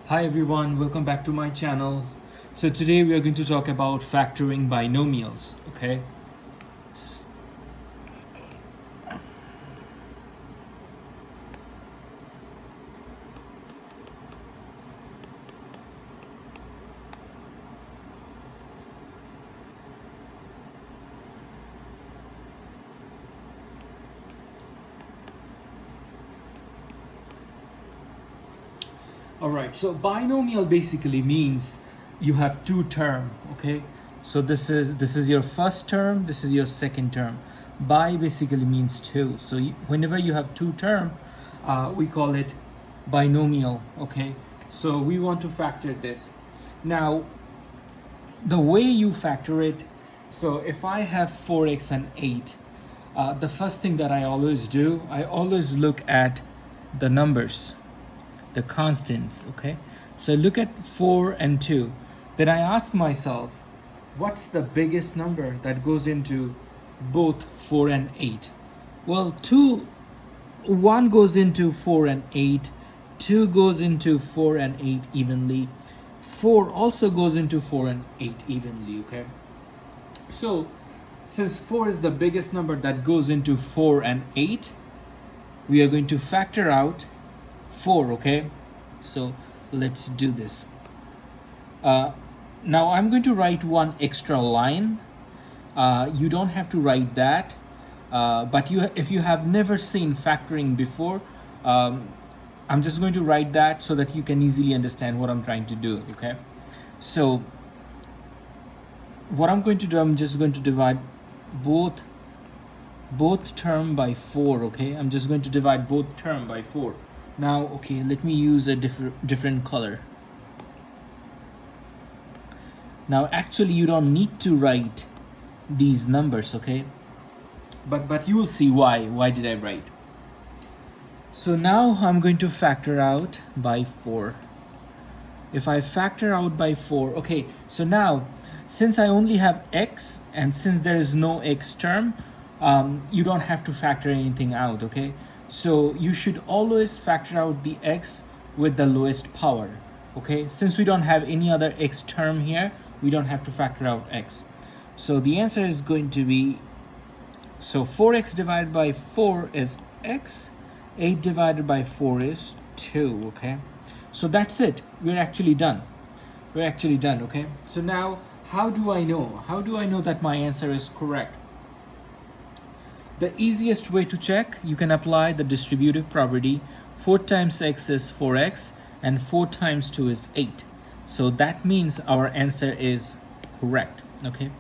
Hi everyone, welcome back to my channel. So today we are going to talk about factoring binomials, okay? S- All right, so binomial basically means you have two term, okay? So this is your first term, this is your second term. Bi basically means two. So whenever you have two term, we call it binomial, okay? So we want to factor this. Now, the way you factor it, so if I have 4x and 8, the first thing that I always do, I always look at the numbers, the constants, okay? So I look at 4 and 2. Then I ask myself, what's the biggest number that goes into both 4 and 8? Well, 1 goes into 4 and 8, 2 goes into 4 and 8 evenly, 4 also goes into 4 and 8 evenly, okay? So since 4 is the biggest number that goes into 4 and 8, we are going to factor out 4, okay? So let's do this. Now I'm going to write one extra line. You don't have to write that, but if you have never seen factoring before, I'm just going to write that so that you can easily understand what I'm trying to do, okay? So what I'm going to do, I'm just going to divide both term by 4, okay? I'm just going to divide both term by 4. Now, okay, let me use a different color. Now, actually, you don't need to write these numbers, okay? But you will see why. Why did I write? So now I'm going to factor out by 4. If I factor out by 4, okay, so now, since I only have x, and since there is no x term, you don't have to factor anything out, okay? So you should always factor out the x with the lowest power, okay? Since we don't have any other x term here, we don't have to factor out x. So the answer is going to be, so 4x divided by 4 is x, 8 divided by 4 is 2, okay? So that's it. We're actually done. We're actually done, okay? So now, how do I know? How do I know that my answer is correct? The easiest way to check, you can apply the distributive property. 4 times x is 4x and 4 times 2 is 8. So that means our answer is correct, okay?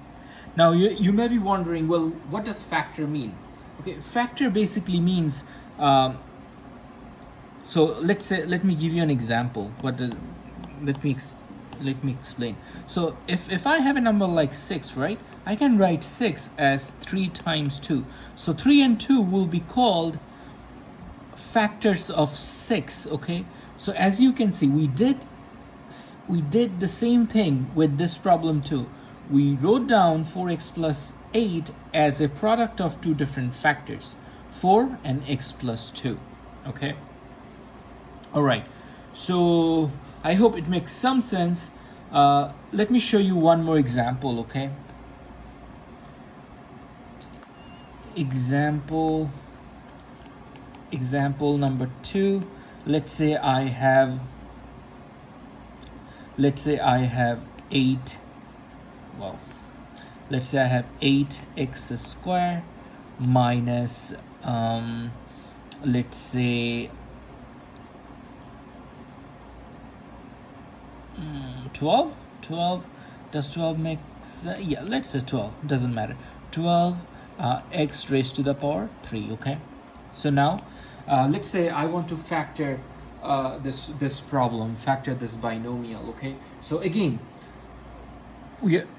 Now you may be wondering, well, what does factor mean? Okay, factor basically means, so let me give you an example. Let me explain. So if I have a number like 6, right, I can write 6 as 3 times 2. So 3 and 2 will be called factors of 6, okay? So as you can see, we did the same thing with this problem too. We wrote down 4x plus 8 as a product of two different factors, 4 and x plus 2, okay? All right, so I hope it makes some sense. Let me show you one more example, okay? Example number 2. Let's say I have 8, well, let's say I have 8x squared minus, let's say 12. Does 12 make yeah, let's say 12, doesn't matter. 12 x raised to the power 3, okay? So now let's say I want to factor this problem, factor this binomial, okay? So again,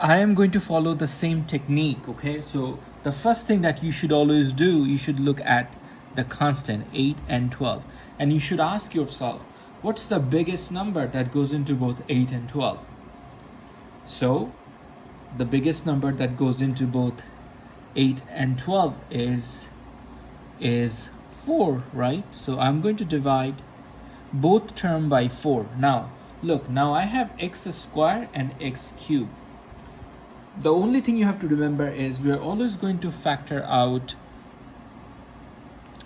I am going to follow the same technique, okay? So the first thing that you should always do, you should look at the constant 8 and 12, and you should ask yourself, what's the biggest number that goes into both 8 and 12? So the biggest number that goes into both 8 and 12 is 4, right? So I'm going to divide both term by 4. Now Look, now I have x squared and x cubed. The only thing you have to remember is we're always going to factor out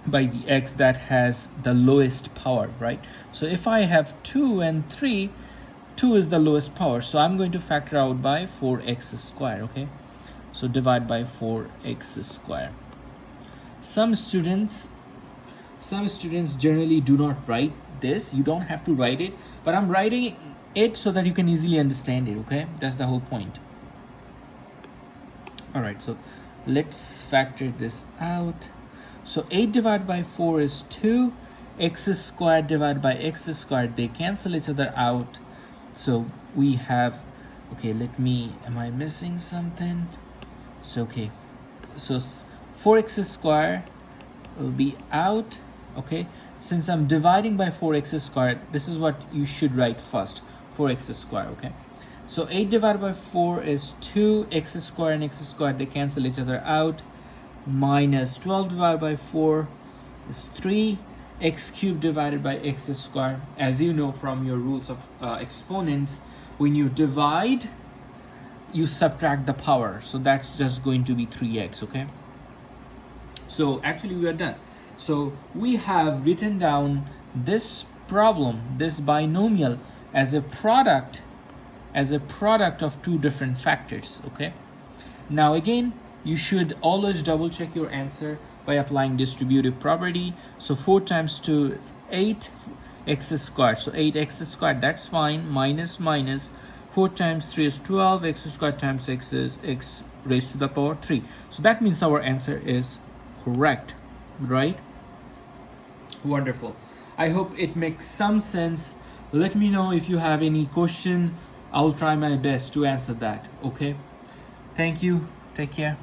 by the x that has the lowest power, right? So if I have 2 and 3, 2 is the lowest power, so I'm going to factor out by 4x squared, okay? So divide by 4x squared. Some students generally do not write this. You don't have to write it, but I'm writing it so that you can easily understand it, okay? That's the whole point. All right, so let's factor this out. So 8 divided by 4 is 2. X squared divided by x squared, they cancel each other out. So we have, okay, am I missing something? So, okay, so 4x squared will be out, okay? Since I'm dividing by 4x squared, this is what you should write first, 4x squared, okay? So 8 divided by 4 is 2, x squared and x squared, they cancel each other out, minus 12 divided by 4 is 3, x cubed divided by x squared. As you know from your rules of exponents, when you divide, you subtract the power, so that's just going to be 3x, okay? So actually we are done. So we have written down this problem, this binomial, as a product of two different factors, okay? Now again, you should always double check your answer by applying distributive property. So 4 times 2 is 8 x squared, so 8x squared, that's fine, minus 4 times 3 is 12, x squared times x is x raised to the power 3. So that means our answer is correct, right? Wonderful. I hope it makes some sense. Let me know if you have any question. I'll try my best to answer that, okay? Thank you. Take care.